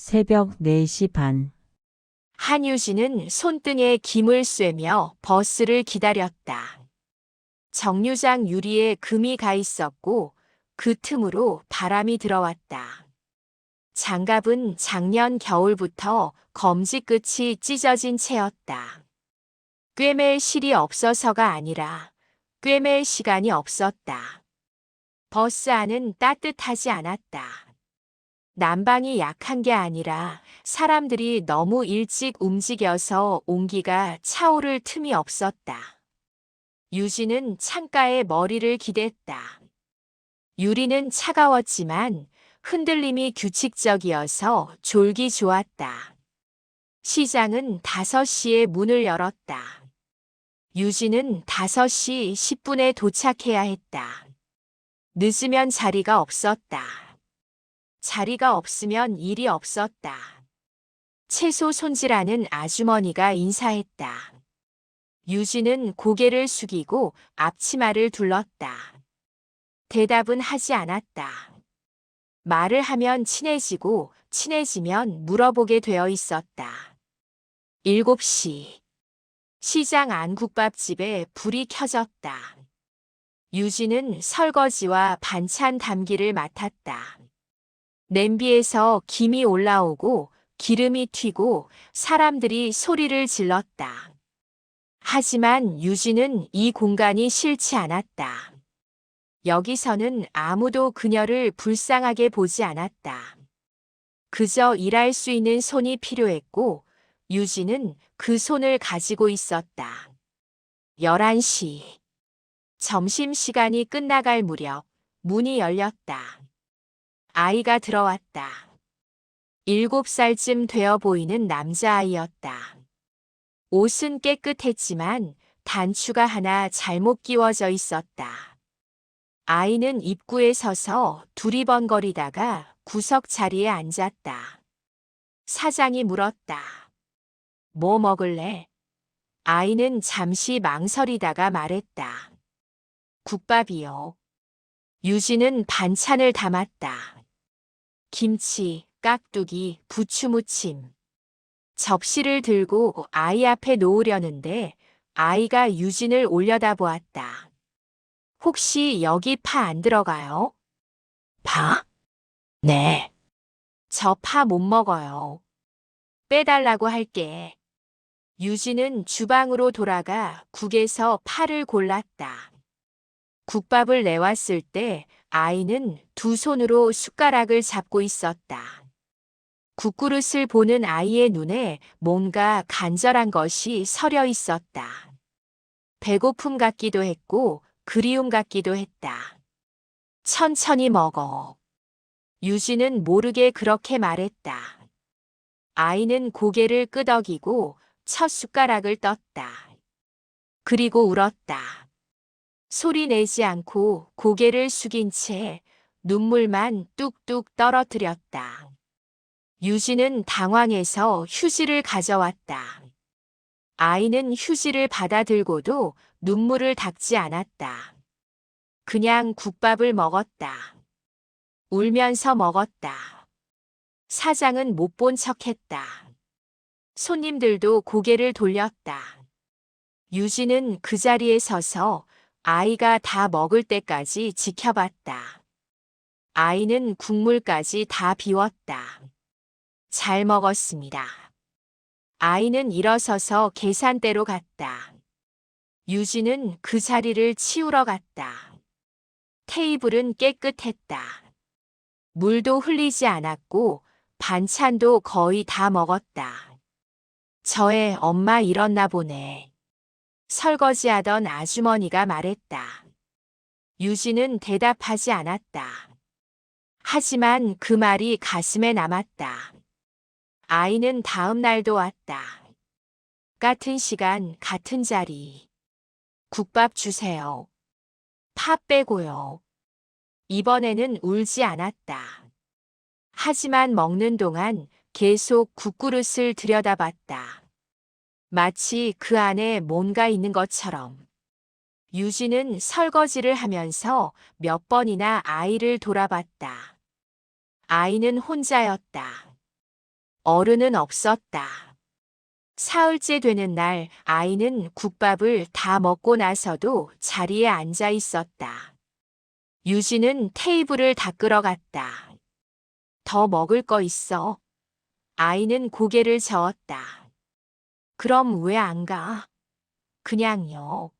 새벽 4시 반. 한유진은 손등에 김을 쐬며 버스를 기다렸다. 정류장 유리에 금이 가 있었고 그 틈으로 바람이 들어왔다. 장갑은 작년 겨울부터 검지 끝이 찢어진 채였다. 꿰맬 실이 없어서가 아니라 꿰맬 시간이 없었다. 버스 안은 따뜻하지 않았다. 난방이 약한 게 아니라 사람들이 너무 일찍 움직여서 온기가 차오를 틈이 없었다. 유진은 창가에 머리를 기댔다. 유리는 차가웠지만 흔들림이 규칙적이어서 졸기 좋았다. 시장은 5시에 문을 열었다. 유진은 5시 10분에 도착해야 했다. 늦으면 자리가 없었다. 자리가 없으면 일이 없었다. 채소 손질하는 아주머니가 인사했다. 유진은 고개를 숙이고 앞치마를 둘렀다. 대답은 하지 않았다. 말을 하면 친해지고 친해지면 물어보게 되어 있었다. 7시. 시장 안 국밥집에 불이 켜졌다. 유진은 설거지와 반찬 담기를 맡았다. 냄비에서 김이 올라오고 기름이 튀고 사람들이 소리를 질렀다. 하지만 유진은 이 공간이 싫지 않았다. 여기서는 아무도 그녀를 불쌍하게 보지 않았다. 그저 일할 수 있는 손이 필요했고 유진은 그 손을 가지고 있었다. 11시. 점심시간이 끝나갈 무렵 문이 열렸다. 아이가 들어왔다. 7살쯤 되어 보이는 남자아이였다. 옷은 깨끗했지만 단추가 하나 잘못 끼워져 있었다. 아이는 입구에 서서 두리번거리다가 구석 자리에 앉았다. 사장이 물었다. 뭐 먹을래? 아이는 잠시 망설이다가 말했다. 국밥이요. 유진은 반찬을 담았다. 김치, 깍두기, 부추무침. 접시를 들고 아이 앞에 놓으려는데 아이가 유진을 올려다보았다. 혹시 여기 파 안 들어가요? 파? 네. 저 파 못 먹어요. 빼달라고 할게. 유진은 주방으로 돌아가 국에서 파를 골랐다. 국밥을 내왔을 때 아이는 두 손으로 숟가락을 잡고 있었다. 국그릇을 보는 아이의 눈에 뭔가 간절한 것이 서려 있었다. 배고픔 같기도 했고 그리움 같기도 했다. 천천히 먹어. 유진은 모르게 그렇게 말했다. 아이는 고개를 끄덕이고 첫 숟가락을 떴다. 그리고 울었다. 소리 내지 않고 고개를 숙인 채 눈물만 뚝뚝 떨어뜨렸다. 유진은 당황해서 휴지를 가져왔다. 아이는 휴지를 받아들고도 눈물을 닦지 않았다. 그냥 국밥을 먹었다. 울면서 먹었다. 사장은 못 본 척했다. 손님들도 고개를 돌렸다. 유진은 그 자리에 서서 아이가 다 먹을 때까지 지켜봤다. 아이는 국물까지 다 비웠다. 잘 먹었습니다. 아이는 일어서서 계산대로 갔다. 유진은 그 자리를 치우러 갔다. 테이블은 깨끗했다. 물도 흘리지 않았고 반찬도 거의 다 먹었다. 저의 엄마 일었나 보네. 설거지하던 아주머니가 말했다. 유진은 대답하지 않았다. 하지만 그 말이 가슴에 남았다. 아이는 다음 날도 왔다. 같은 시간, 같은 자리. 국밥 주세요. 파 빼고요. 이번에는 울지 않았다. 하지만 먹는 동안 계속 국그릇을 들여다봤다. 마치 그 안에 뭔가 있는 것처럼. 유진은 설거지를 하면서 몇 번이나 아이를 돌아봤다. 아이는 혼자였다. 어른은 없었다. 사흘째 되는 날 아이는 국밥을 다 먹고 나서도 자리에 앉아 있었다. 유진은 테이블을 닦으러 갔다. 더 먹을 거 있어? 아이는 고개를 저었다. 그럼 왜 안 가? 그냥요.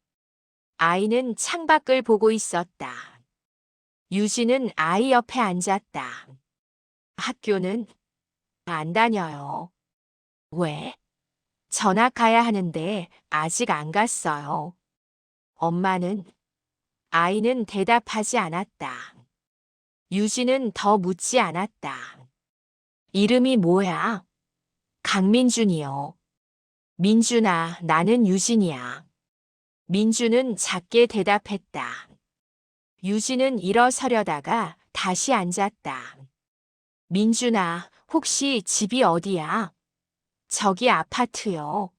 아이는 창밖을 보고 있었다. 유진은 아이 옆에 앉았다. 학교는 안 다녀요. 왜? 전학 가야 하는데 아직 안 갔어요. 엄마는? 아이는 대답하지 않았다. 유진은 더 묻지 않았다. 이름이 뭐야? 강민준이요. 민준아, 나는 유진이야. 민준은 작게 대답했다. 유진은 일어서려다가 다시 앉았다. 민준아, 혹시 집이 어디야? 저기 아파트요.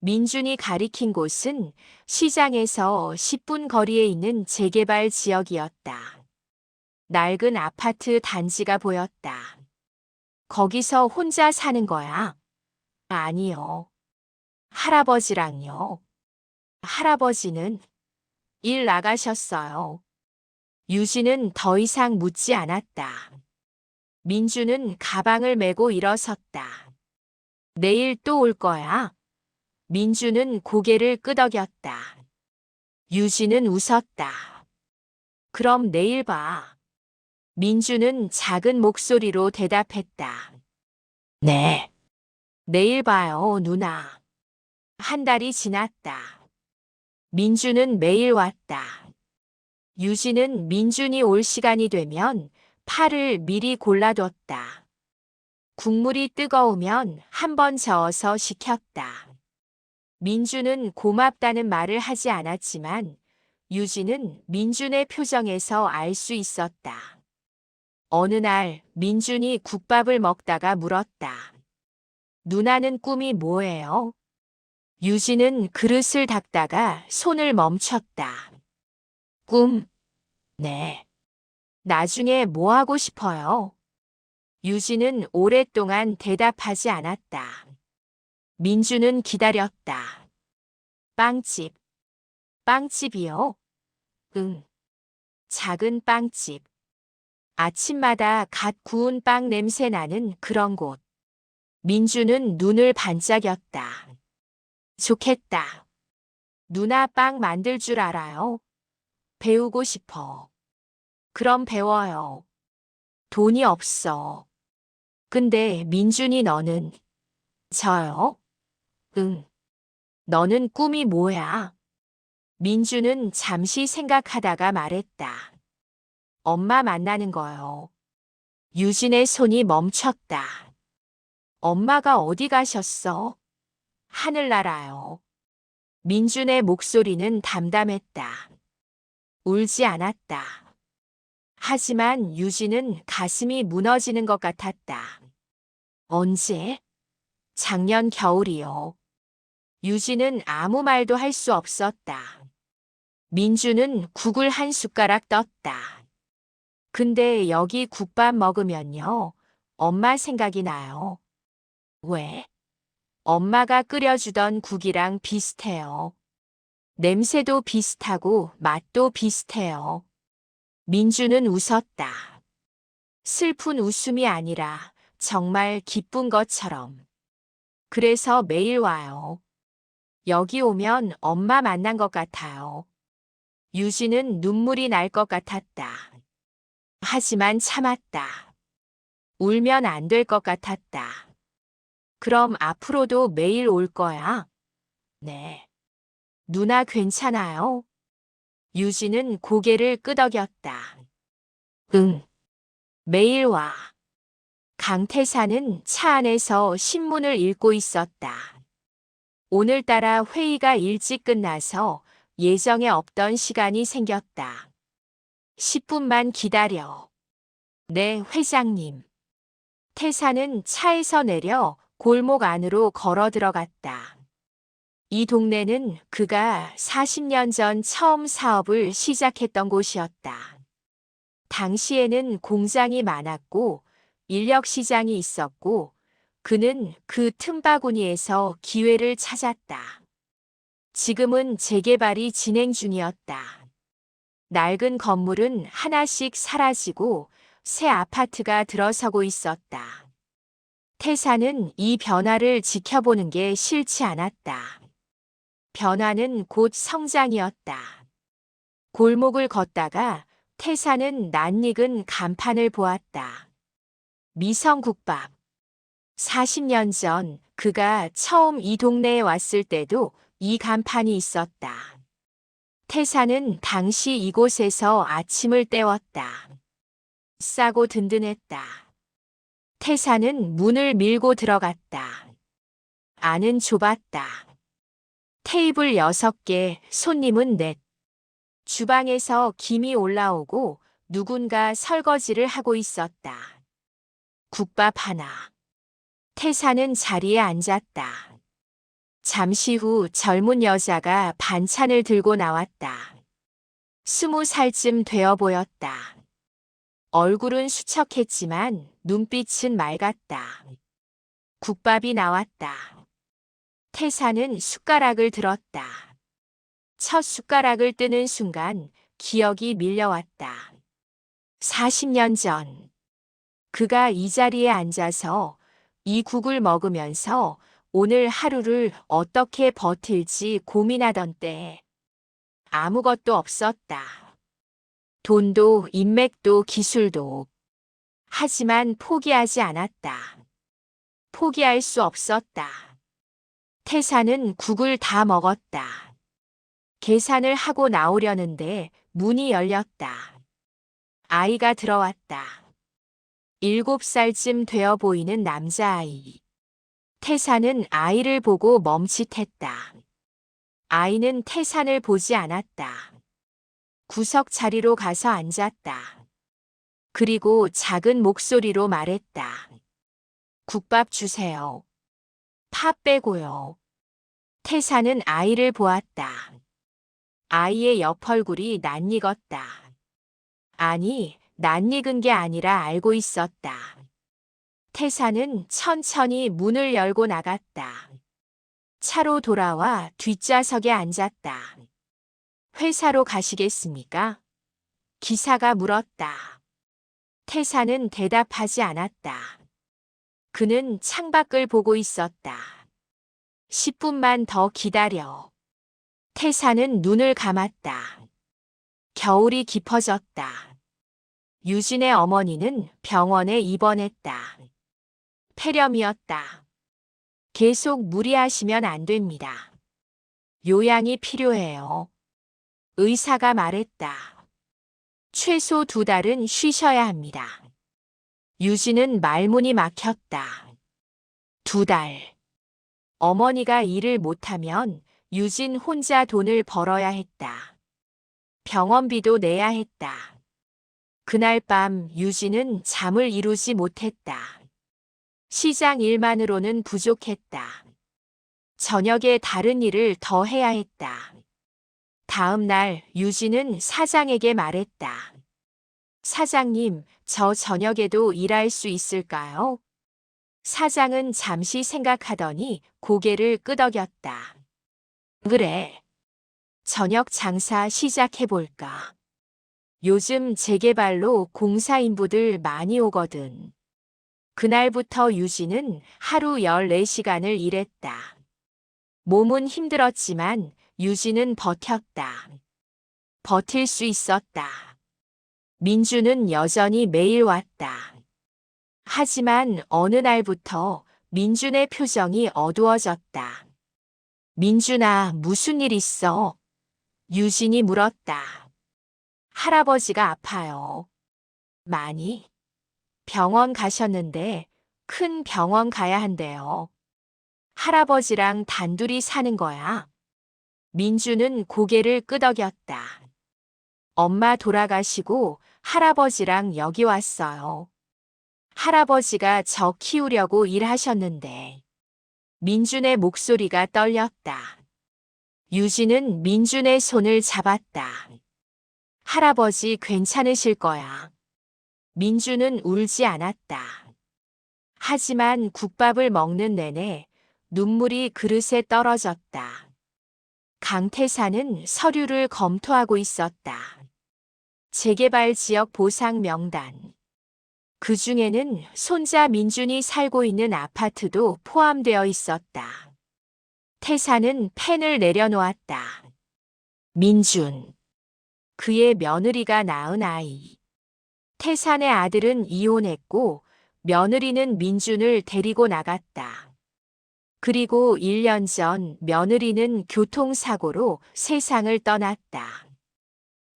민준이 가리킨 곳은 시장에서 10분 거리에 있는 재개발 지역이었다. 낡은 아파트 단지가 보였다. 거기서 혼자 사는 거야? 아니요. 할아버지랑요. 할아버지는 일 나가셨어요. 유진은 더 이상 묻지 않았다. 민주는 가방을 메고 일어섰다. 내일 또 올 거야? 민주는 고개를 끄덕였다. 유진은 웃었다. 그럼 내일 봐. 민주는 작은 목소리로 대답했다. 네. 내일 봐요, 누나. 한 달이 지났다. 민주는 매일 왔다. 유진은 민준이 올 시간이 되면 파를 미리 골라뒀다. 국물이 뜨거우면 한 번 저어서 식혔다. 민준은 고맙다는 말을 하지 않았지만 유진은 민준의 표정에서 알 수 있었다. 어느 날 민준이 국밥을 먹다가 물었다. 누나는 꿈이 뭐예요? 유진은 그릇을 닦다가 손을 멈췄다. 꿈? 네. 나중에 뭐 하고 싶어요? 유진은 오랫동안 대답하지 않았다. 민주는 기다렸다. 빵집. 빵집이요? 응. 작은 빵집. 아침마다 갓 구운 빵 냄새 나는 그런 곳. 민주는 눈을 반짝였다. 좋겠다. 누나 빵 만들 줄 알아요? 배우고 싶어. 그럼 배워요. 돈이 없어. 근데 민준이 너는? 저요? 응. 너는 꿈이 뭐야? 민주는 잠시 생각하다가 말했다. 엄마 만나는 거요. 유진의 손이 멈췄다. 엄마가 어디 가셨어? 하늘나라요. 민준의 목소리는 담담했다. 울지 않았다. 하지만 유진은 가슴이 무너지는 것 같았다. 언제? 작년 겨울이요. 유진은 아무 말도 할 수 없었다. 민주는 국을 한 숟가락 떴다. 근데 여기 국밥 먹으면요. 엄마 생각이 나요. 왜? 엄마가 끓여주던 국이랑 비슷해요. 냄새도 비슷하고 맛도 비슷해요. 민주는 웃었다. 슬픈 웃음이 아니라 정말 기쁜 것처럼. 그래서 매일 와요. 여기 오면 엄마 만난 것 같아요. 유진은 눈물이 날 것 같았다. 하지만 참았다. 울면 안 될 것 같았다. 그럼 앞으로도 매일 올 거야? 네. 누나 괜찮아요? 유진은 고개를 끄덕였다. 응. 매일 와. 강태사는 차 안에서 신문을 읽고 있었다. 오늘따라 회의가 일찍 끝나서 예정에 없던 시간이 생겼다. 10분만 기다려. 네, 회장님. 태사는 차에서 내려 골목 안으로 걸어 들어갔다. 이 동네는 그가 40년 전 처음 사업을 시작했던 곳이었다. 당시에는 공장이 많았고 인력 시장이 있었고 그는 그 틈바구니에서 기회를 찾았다. 지금은 재개발이 진행 중이었다. 낡은 건물은 하나씩 사라지고 새 아파트가 들어서고 있었다. 태사는 이 변화를 지켜보는 게 싫지 않았다. 변화는 곧 성장이었다. 골목을 걷다가 태사는 낯익은 간판을 보았다. 미성국밥. 40년 전 그가 처음 이 동네에 왔을 때도 이 간판이 있었다. 태사는 당시 이곳에서 아침을 때웠다. 싸고 든든했다. 태사는 문을 밀고 들어갔다. 안은 좁았다. 테이블 6개, 손님은 넷. 주방에서 김이 올라오고 누군가 설거지를 하고 있었다. 국밥 하나. 태사는 자리에 앉았다. 잠시 후 젊은 여자가 반찬을 들고 나왔다. 20살쯤 되어 보였다. 얼굴은 수척했지만 눈빛은 맑았다. 국밥이 나왔다. 태사는 숟가락을 들었다. 첫 숟가락을 뜨는 순간 기억이 밀려왔다. 40년 전 그가 이 자리에 앉아서 이 국을 먹으면서 오늘 하루를 어떻게 버틸지 고민하던 때 아무것도 없었다. 돈도 인맥도 기술도. 하지만 포기하지 않았다. 포기할 수 없었다. 태사는 국을 다 먹었다. 계산을 하고 나오려는데 문이 열렸다. 아이가 들어왔다. 7살쯤 되어 보이는 남자아이. 태사는 아이를 보고 멈칫했다. 아이는 태산을 보지 않았다. 구석 자리로 가서 앉았다. 그리고 작은 목소리로 말했다. 국밥 주세요. 파 빼고요. 태사는 아이를 보았다. 아이의 옆 얼굴이 낯익었다. 아니, 낯익은 게 아니라 알고 있었다. 태사는 천천히 문을 열고 나갔다. 차로 돌아와 뒷좌석에 앉았다. 회사로 가시겠습니까? 기사가 물었다. 태사는 대답하지 않았다. 그는 창밖을 보고 있었다. 10분만 더 기다려. 태사는 눈을 감았다. 겨울이 깊어졌다. 유진의 어머니는 병원에 입원했다. 폐렴이었다. 계속 무리하시면 안 됩니다. 요양이 필요해요. 의사가 말했다. 최소 2달은 쉬셔야 합니다. 유진은 말문이 막혔다. 2달. 어머니가 일을 못하면 유진 혼자 돈을 벌어야 했다. 병원비도 내야 했다. 그날 밤 유진은 잠을 이루지 못했다. 시장 일만으로는 부족했다. 저녁에 다른 일을 더 해야 했다. 다음 날 유진은 사장에게 말했다. 사장님, 저 저녁에도 일할 수 있을까요? 사장은 잠시 생각하더니 고개를 끄덕였다. 그래. 저녁 장사 시작해볼까? 요즘 재개발로 공사 인부들 많이 오거든. 그날부터 유진은 하루 14시간을 일했다. 몸은 힘들었지만 유진은 버텼다. 버틸 수 있었다. 민주는 여전히 매일 왔다. 하지만 어느 날부터 민준의 표정이 어두워졌다. 민준아, 무슨 일 있어? 유진이 물었다. 할아버지가 아파요. 많이? 병원 가셨는데 큰 병원 가야 한대요. 할아버지랑 단둘이 사는 거야. 민주는 고개를 끄덕였다. 엄마 돌아가시고 할아버지랑 여기 왔어요. 할아버지가 저 키우려고 일하셨는데. 민준의 목소리가 떨렸다. 유진은 민준의 손을 잡았다. 할아버지 괜찮으실 거야. 민준은 울지 않았다. 하지만 국밥을 먹는 내내 눈물이 그릇에 떨어졌다. 강태사는 서류를 검토하고 있었다. 재개발 지역 보상 명단. 그 중에는 손자 민준이 살고 있는 아파트도 포함되어 있었다. 태사는 펜을 내려놓았다. 민준. 그의 며느리가 낳은 아이. 태산의 아들은 이혼했고 며느리는 민준을 데리고 나갔다. 그리고 1년 전 며느리는 교통사고로 세상을 떠났다.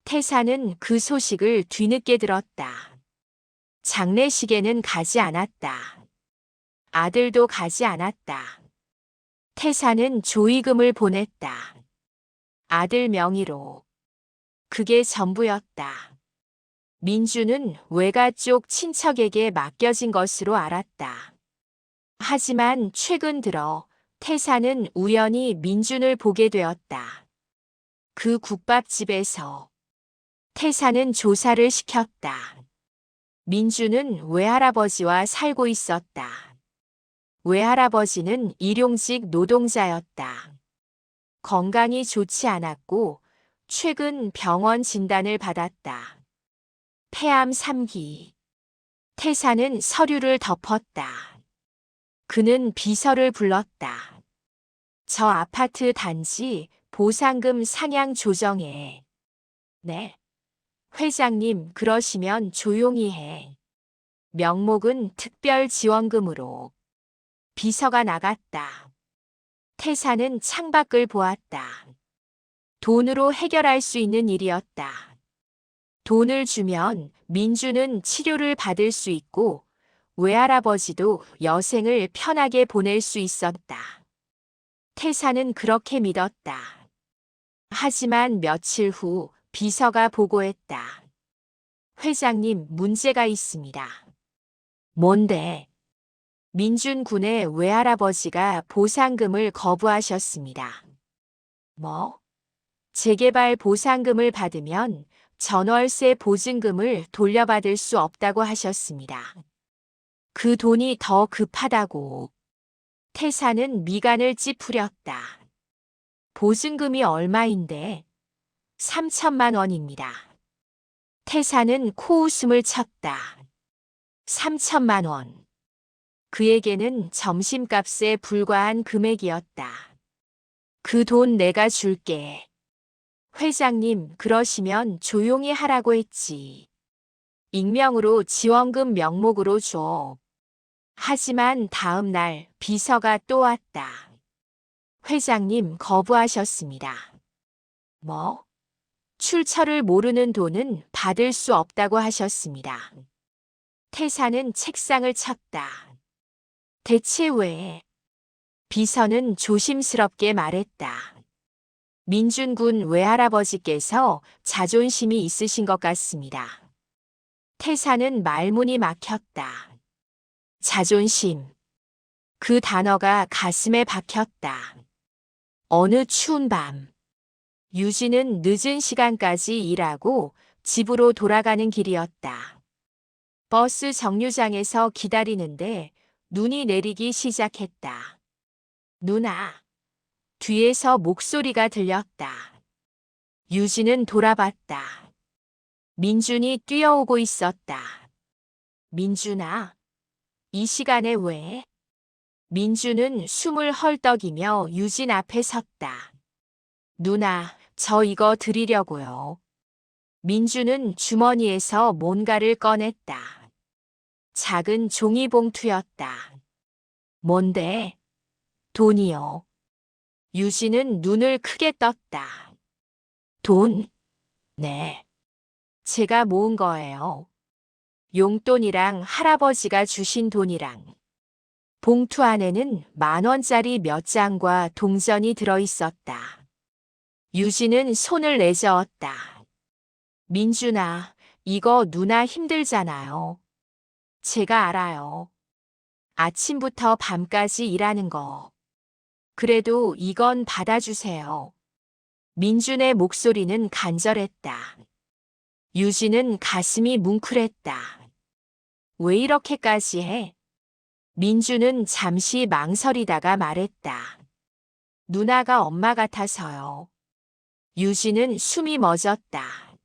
태사는 그 소식을 뒤늦게 들었다. 장례식에는 가지 않았다. 아들도 가지 않았다. 태사는 조의금을 보냈다. 아들 명의로. 그게 전부였다. 민주는 외가 쪽 친척에게 맡겨진 것으로 알았다. 하지만 최근 들어 태사는 우연히 민준을 보게 되었다. 그 국밥집에서. 태사는 조사를 시켰다. 민준은 외할아버지와 살고 있었다. 외할아버지는 일용직 노동자였다. 건강이 좋지 않았고 최근 병원 진단을 받았다. 폐암 3기. 태사는 서류를 덮었다. 그는 비서를 불렀다. 저 아파트 단지 보상금 상향 조정해. 네. 회장님, 그러시면 조용히 해. 명목은 특별지원금으로. 비서가 나갔다. 태사는 창밖을 보았다. 돈으로 해결할 수 있는 일이었다. 돈을 주면 민주는 치료를 받을 수 있고 외할아버지도 여생을 편하게 보낼 수 있었다. 태사는 그렇게 믿었다. 하지만 며칠 후 비서가 보고했다. 회장님, 문제가 있습니다. 뭔데? 민준 군의 외할아버지가 보상금을 거부하셨습니다. 뭐? 재개발 보상금을 받으면 전월세 보증금을 돌려받을 수 없다고 하셨습니다. 그 돈이 더 급하다고. 태사는 미간을 찌푸렸다. 보증금이 얼마인데? 3천만 원입니다. 태사는 코웃음을 쳤다. 3천만 원. 그에게는 점심값에 불과한 금액이었다. 그 돈 내가 줄게. 회장님, 그러시면 조용히 하라고 했지. 익명으로 지원금 명목으로 줘. 하지만 다음 날 비서가 또 왔다. 회장님, 거부하셨습니다. 뭐? 출처를 모르는 돈은 받을 수 없다고 하셨습니다. 태사는 책상을 쳤다. 대체 왜? 비서는 조심스럽게 말했다. 민준군 외할아버지께서 자존심이 있으신 것 같습니다. 태사는 말문이 막혔다. 자존심. 그 단어가 가슴에 박혔다. 어느 추운 밤. 유진은 늦은 시간까지 일하고 집으로 돌아가는 길이었다. 버스 정류장에서 기다리는데 눈이 내리기 시작했다. 누나. 뒤에서 목소리가 들렸다. 유진은 돌아봤다. 민준이 뛰어오고 있었다. 민준아, 이 시간에 왜? 민준은 숨을 헐떡이며 유진 앞에 섰다. 누나, 저 이거 드리려고요. 민준은 주머니에서 뭔가를 꺼냈다. 작은 종이봉투였다. 뭔데? 돈이요. 유진은 눈을 크게 떴다. 돈? 네. 제가 모은 거예요. 용돈이랑 할아버지가 주신 돈이랑. 봉투 안에는 10,000원짜리 몇 장과 동전이 들어있었다. 유진은 손을 내저었다. 민준아, 이거 누나 힘들잖아요. 제가 알아요. 아침부터 밤까지 일하는 거. 그래도 이건 받아주세요. 민준의 목소리는 간절했다. 유진은 가슴이 뭉클했다. 왜 이렇게까지 해? 민주는 잠시 망설이다가 말했다. 누나가 엄마 같아서요. 유진은 숨이 멎었다.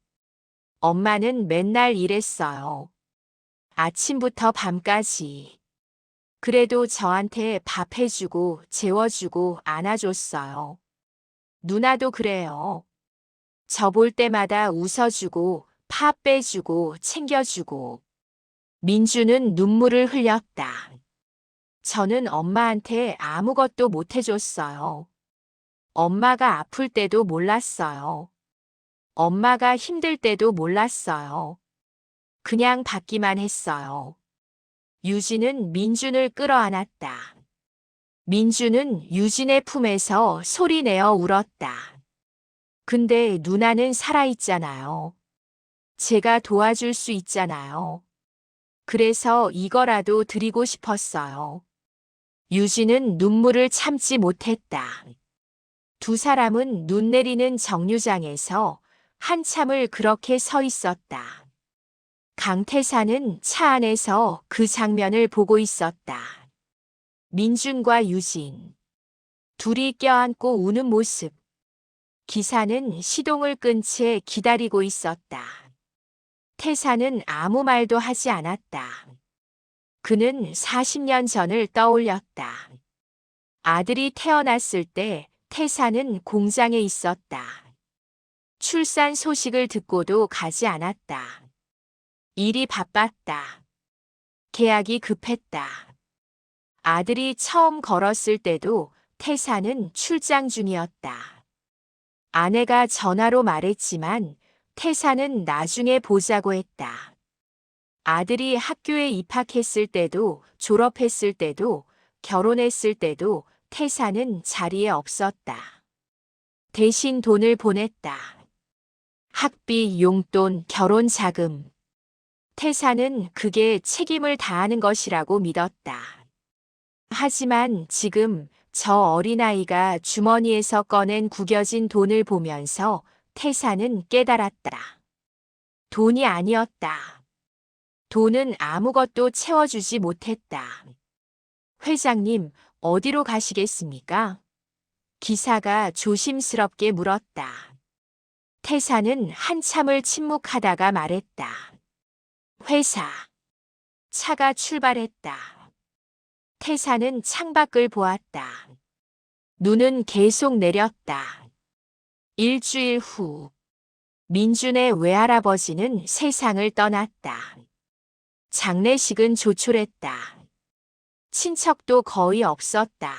엄마는 맨날 일했어요. 아침부터 밤까지. 그래도 저한테 밥 해주고 재워주고 안아줬어요. 누나도 그래요. 저 볼 때마다 웃어주고 파 빼주고 챙겨주고. 민주는 눈물을 흘렸다. 저는 엄마한테 아무것도 못 해줬어요. 엄마가 아플 때도 몰랐어요. 엄마가 힘들 때도 몰랐어요. 그냥 받기만 했어요. 유진은 민준을 끌어안았다. 민준은 유진의 품에서 소리내어 울었다. 근데 누나는 살아있잖아요. 제가 도와줄 수 있잖아요. 그래서 이거라도 드리고 싶었어요. 유진은 눈물을 참지 못했다. 두 사람은 눈 내리는 정류장에서 한참을 그렇게 서 있었다. 강태사는 차 안에서 그 장면을 보고 있었다. 민준과 유진. 둘이 껴안고 우는 모습. 기사는 시동을 끈 채 기다리고 있었다. 태사는 아무 말도 하지 않았다. 그는 40년 전을 떠올렸다. 아들이 태어났을 때 태사는 공장에 있었다. 출산 소식을 듣고도 가지 않았다. 일이 바빴다. 계약이 급했다. 아들이 처음 걸었을 때도 태사는 출장 중이었다. 아내가 전화로 말했지만 태사는 나중에 보자고 했다. 아들이 학교에 입학했을 때도 졸업했을 때도 결혼했을 때도 태사는 자리에 없었다. 대신 돈을 보냈다. 학비, 용돈, 결혼 자금. 태사는 그게 책임을 다하는 것이라고 믿었다. 하지만 지금 저 어린아이가 주머니에서 꺼낸 구겨진 돈을 보면서 태사는 깨달았다. 돈이 아니었다. 돈은 아무것도 채워주지 못했다. 회장님, 어디로 가시겠습니까? 기사가 조심스럽게 물었다. 태사는 한참을 침묵하다가 말했다. 회사. 차가 출발했다. 태사는 창밖을 보았다. 눈은 계속 내렸다. 일주일 후. 민준의 외할아버지는 세상을 떠났다. 장례식은 조촐했다. 친척도 거의 없었다.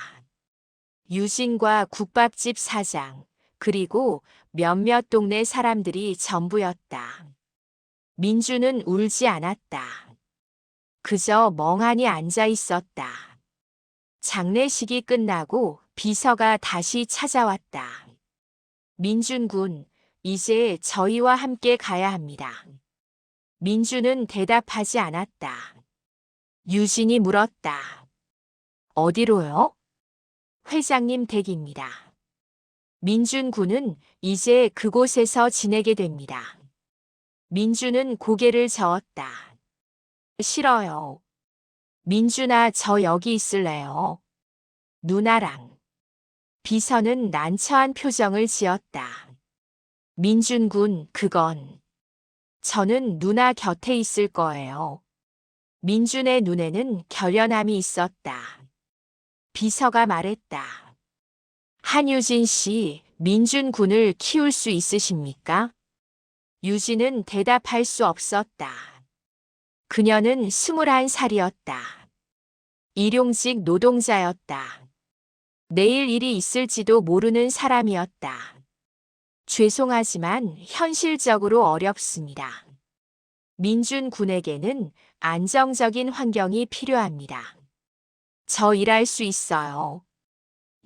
유진과 국밥집 사장, 그리고 몇몇 동네 사람들이 전부였다. 민준은 울지 않았다. 그저 멍하니 앉아 있었다. 장례식이 끝나고 비서가 다시 찾아왔다. 민준 군, 이제 저희와 함께 가야 합니다. 민준은 대답하지 않았다. 유진이 물었다. 어디로요? 회장님 댁입니다. 민준 군은 이제 그곳에서 지내게 됩니다. 민준은 고개를 저었다. 싫어요. 민준아, 저 여기 있을래요. 누나랑. 비서는 난처한 표정을 지었다. 민준 군, 그건. 저는 누나 곁에 있을 거예요. 민준의 눈에는 결연함이 있었다. 비서가 말했다. 한유진 씨, 민준 군을 키울 수 있으십니까? 유진은 대답할 수 없었다. 그녀는 21살이었다. 일용직 노동자였다. 내일 일이 있을지도 모르는 사람이었다. 죄송하지만 현실적으로 어렵습니다. 민준 군에게는 안정적인 환경이 필요합니다. 저 일할 수 있어요.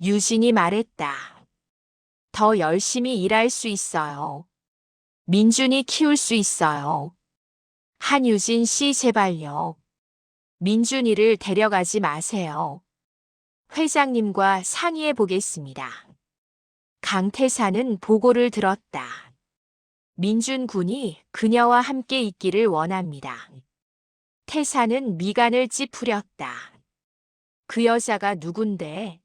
유진이 말했다. 더 열심히 일할 수 있어요. 민준이 키울 수 있어요. 한유진 씨 제발요. 민준이를 데려가지 마세요. 회장님과 상의해 보겠습니다. 강태사는 보고를 들었다. 민준 군이 그녀와 함께 있기를 원합니다. 태사는 미간을 찌푸렸다. 그 여자가 누군데?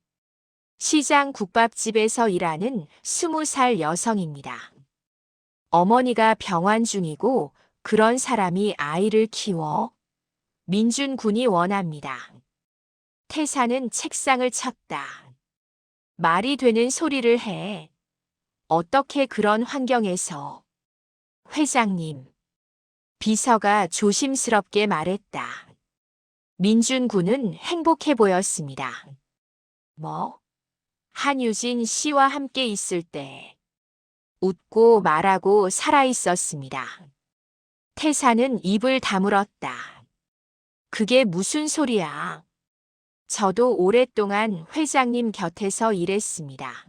시장 국밥집에서 일하는 20살 여성입니다. 어머니가 병환 중이고 그런 사람이 아이를 키워? 민준 군이 원합니다. 태사는 책상을 쳤다. 말이 되는 소리를 해. 어떻게 그런 환경에서? 회장님. 비서가 조심스럽게 말했다. 민준 군은 행복해 보였습니다. 뭐? 한유진 씨와 함께 있을 때 웃고 말하고 살아 있었습니다. 태사는 입을 다물었다. 그게 무슨 소리야? 저도 오랫동안 회장님 곁에서 일했습니다.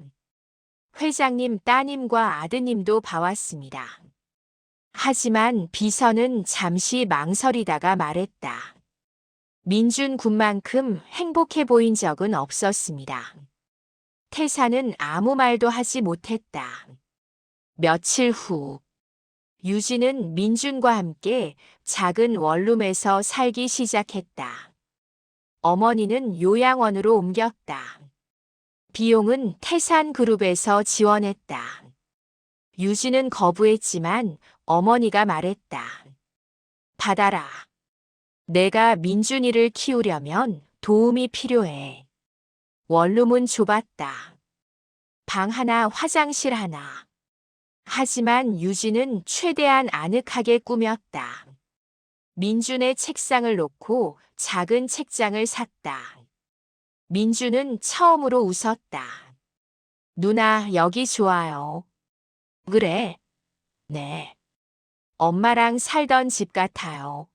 회장님 따님과 아드님도 봐왔습니다. 하지만 비서는 잠시 망설이다가 말했다. 민준 군만큼 행복해 보인 적은 없었습니다. 태사는 아무 말도 하지 못했다. 며칠 후, 유진은 민준과 함께 작은 원룸에서 살기 시작했다. 어머니는 요양원으로 옮겼다. 비용은 태산그룹에서 지원했다. 유진은 거부했지만 어머니가 말했다. 받아라. 내가 민준이를 키우려면 도움이 필요해. 원룸은 좁았다. 방 하나, 화장실 하나. 하지만 유진은 최대한 아늑하게 꾸몄다. 민준의 책상을 놓고 작은 책장을 샀다. 민준은 처음으로 웃었다. 누나, 여기 좋아요. 그래? 네. 엄마랑 살던 집 같아요.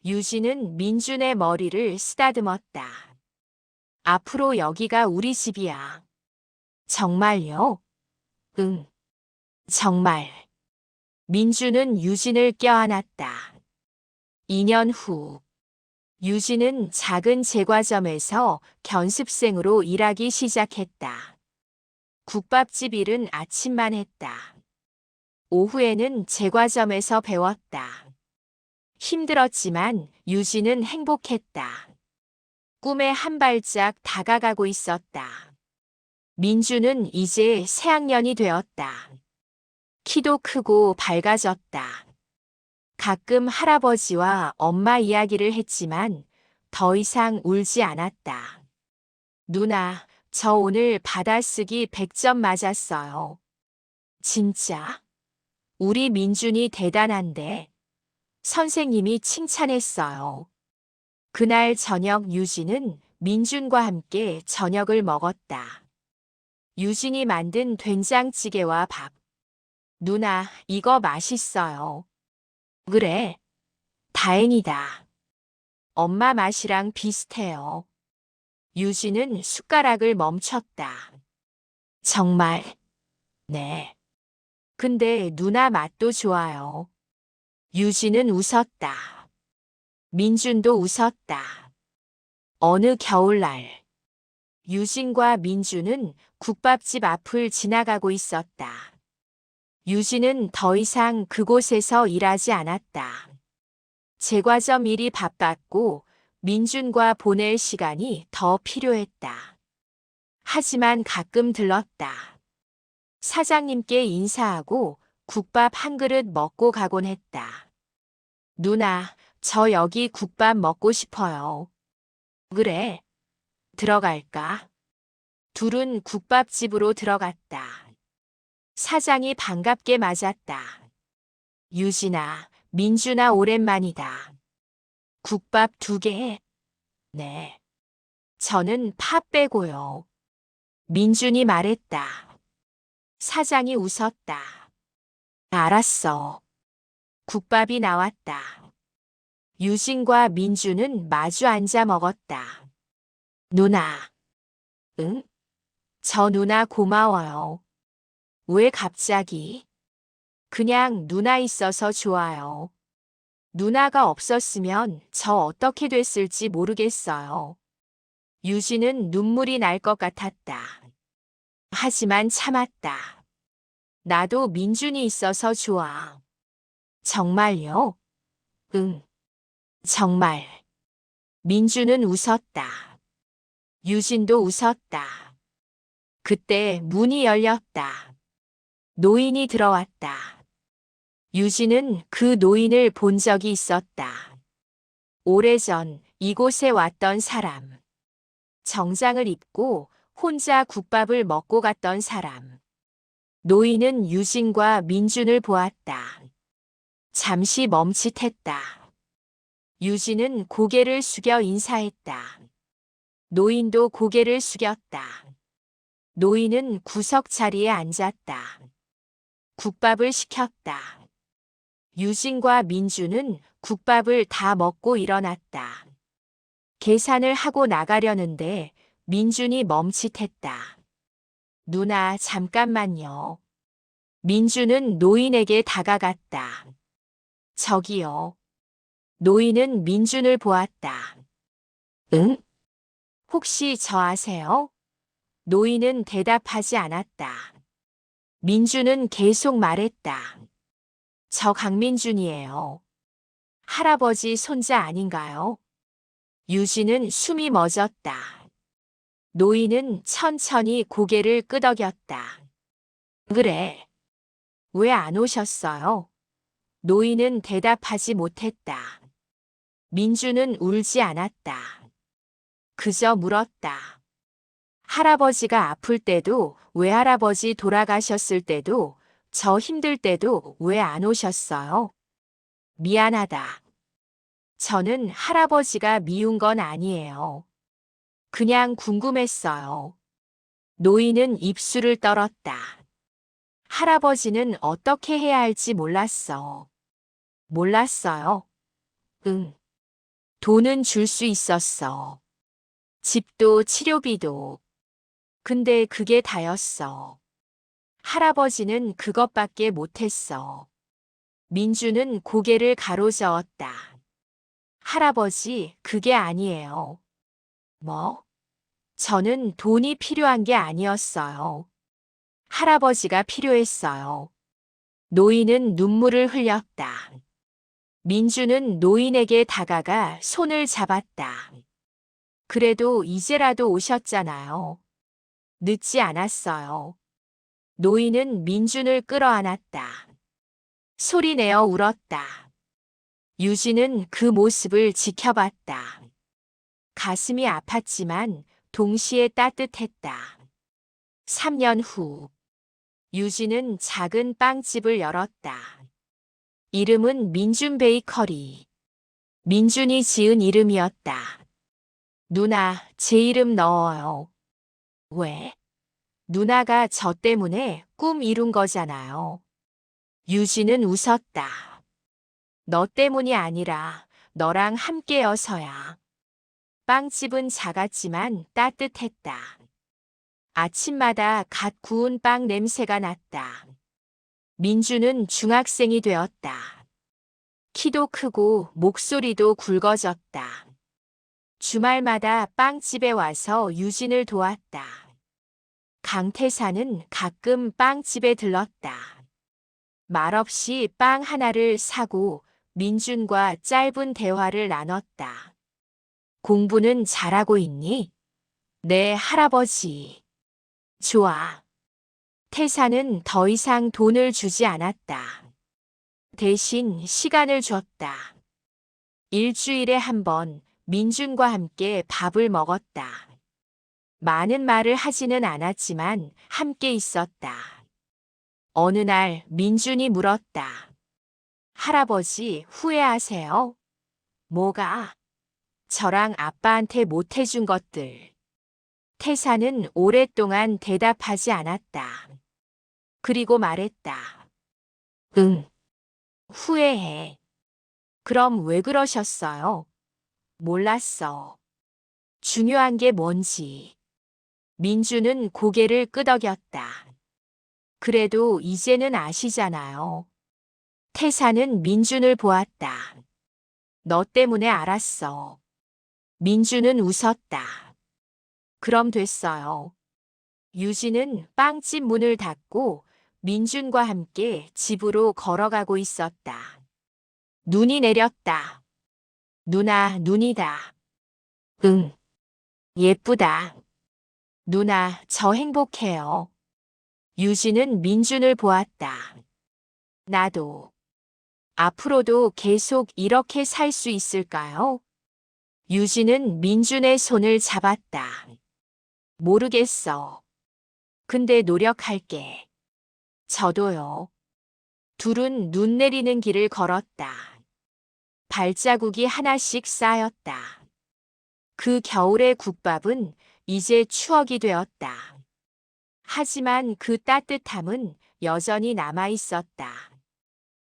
유진은 민준의 머리를 쓰다듬었다. 앞으로 여기가 우리 집이야. 정말요? 응. 정말. 민준은 유진을 껴안았다. 2년 후, 유진은 작은 제과점에서 견습생으로 일하기 시작했다. 국밥집 일은 아침만 했다. 오후에는 제과점에서 배웠다. 힘들었지만 유진은 행복했다. 꿈에 한 발짝 다가가고 있었다. 민주는 이제 새학년이 되었다. 키도 크고 밝아졌다. 가끔 할아버지와 엄마 이야기를 했지만 더 이상 울지 않았다. 누나, 저 오늘 받아쓰기 100점 맞았어요. 진짜? 우리 민준이 대단한데. 선생님이 칭찬했어요. 그날 저녁 유진은 민준과 함께 저녁을 먹었다. 유진이 만든 된장찌개와 밥. 누나, 이거 맛있어요. 그래? 다행이다. 엄마 맛이랑 비슷해요. 유진은 숟가락을 멈췄다. 정말? 네. 근데 누나 맛도 좋아요. 유진은 웃었다. 민준도 웃었다. 어느 겨울날, 유진과 민준은 국밥집 앞을 지나가고 있었다. 유진은 더 이상 그곳에서 일하지 않았다. 제과점 일이 바빴고 민준과 보낼 시간이 더 필요했다. 하지만 가끔 들렀다. 사장님께 인사하고 국밥 한 그릇 먹고 가곤 했다. 누나, 저 여기 국밥 먹고 싶어요. 그래, 들어갈까? 둘은 국밥집으로 들어갔다. 사장이 반갑게 맞았다. 유진아, 민준아 오랜만이다. 국밥 2개? 네. 저는 파 빼고요. 민준이 말했다. 사장이 웃었다. 알았어. 국밥이 나왔다. 유진과 민준은 마주 앉아 먹었다. 누나. 응? 저 누나 고마워요. 왜 갑자기? 그냥 누나 있어서 좋아요. 누나가 없었으면 저 어떻게 됐을지 모르겠어요. 유진은 눈물이 날 것 같았다. 하지만 참았다. 나도 민준이 있어서 좋아. 정말요? 응. 정말. 민준은 웃었다. 유진도 웃었다. 그때 문이 열렸다. 노인이 들어왔다. 유진은 그 노인을 본 적이 있었다. 오래전 이곳에 왔던 사람. 정장을 입고 혼자 국밥을 먹고 갔던 사람. 노인은 유진과 민준을 보았다. 잠시 멈칫했다. 유진은 고개를 숙여 인사했다. 노인도 고개를 숙였다. 노인은 구석 자리에 앉았다. 국밥을 시켰다. 유진과 민준은 국밥을 다 먹고 일어났다. 계산을 하고 나가려는데 민준이 멈칫했다. 누나, 잠깐만요. 민준은 노인에게 다가갔다. 저기요. 노인은 민준을 보았다. 응? 혹시 저 아세요? 노인은 대답하지 않았다. 민준은 계속 말했다. 저 강민준이에요. 할아버지 손자 아닌가요? 유진은 숨이 멎었다. 노인은 천천히 고개를 끄덕였다. 그래. 왜 안 오셨어요? 노인은 대답하지 못했다. 민준은 울지 않았다. 그저 물었다. 할아버지가 아플 때도, 외할아버지 돌아가셨을 때도, 저 힘들 때도 왜 안 오셨어요? 미안하다. 저는 할아버지가 미운 건 아니에요. 그냥 궁금했어요. 노인은 입술을 떨었다. 할아버지는 어떻게 해야 할지 몰랐어. 몰랐어요. 응. 돈은 줄 수 있었어. 집도 치료비도. 근데 그게 다였어. 할아버지는 그것밖에 못했어. 민주는 고개를 가로저었다. 할아버지, 그게 아니에요. 뭐? 저는 돈이 필요한 게 아니었어요. 할아버지가 필요했어요. 노인은 눈물을 흘렸다. 민주는 노인에게 다가가 손을 잡았다. 그래도 이제라도 오셨잖아요. 늦지 않았어요. 노인은 민준을 끌어안았다. 소리내어 울었다. 유진은 그 모습을 지켜봤다. 가슴이 아팠지만 동시에 따뜻했다. 3년 후, 유진은 작은 빵집을 열었다. 이름은 민준 베이커리. 민준이 지은 이름이었다. 누나, 제 이름 넣어요. 왜? 누나가 저 때문에 꿈 이룬 거잖아요. 유진은 웃었다. 너 때문이 아니라 너랑 함께여서야. 빵집은 작았지만 따뜻했다. 아침마다 갓 구운 빵 냄새가 났다. 민주는 중학생이 되었다. 키도 크고 목소리도 굵어졌다. 주말마다 빵집에 와서 유진을 도왔다. 강태사는 가끔 빵집에 들렀다. 말없이 빵 하나를 사고 민준과 짧은 대화를 나눴다. 공부는 잘하고 있니? 네, 할아버지. 좋아. 태사는 더 이상 돈을 주지 않았다. 대신 시간을 줬다. 일주일에 한 번 민준과 함께 밥을 먹었다. 많은 말을 하지는 않았지만 함께 있었다. 어느 날 민준이 물었다. 할아버지 후회하세요? 뭐가? 저랑 아빠한테 못해준 것들. 태사는 오랫동안 대답하지 않았다. 그리고 말했다. 응. 후회해. 그럼 왜 그러셨어요? 몰랐어. 중요한 게 뭔지. 민주는 고개를 끄덕였다. 그래도 이제는 아시잖아요. 태사는 민준을 보았다. 너 때문에 알았어. 민주는 웃었다. 그럼 됐어요. 유진은 빵집 문을 닫고 민준과 함께 집으로 걸어가고 있었다. 눈이 내렸다. 누나, 눈이다. 응. 예쁘다. 누나, 저 행복해요. 유진은 민준을 보았다. 나도. 앞으로도 계속 이렇게 살 수 있을까요? 유진은 민준의 손을 잡았다. 모르겠어. 근데 노력할게. 저도요. 둘은 눈 내리는 길을 걸었다. 발자국이 하나씩 쌓였다. 그 겨울의 국밥은 이제 추억이 되었다. 하지만 그 따뜻함은 여전히 남아 있었다.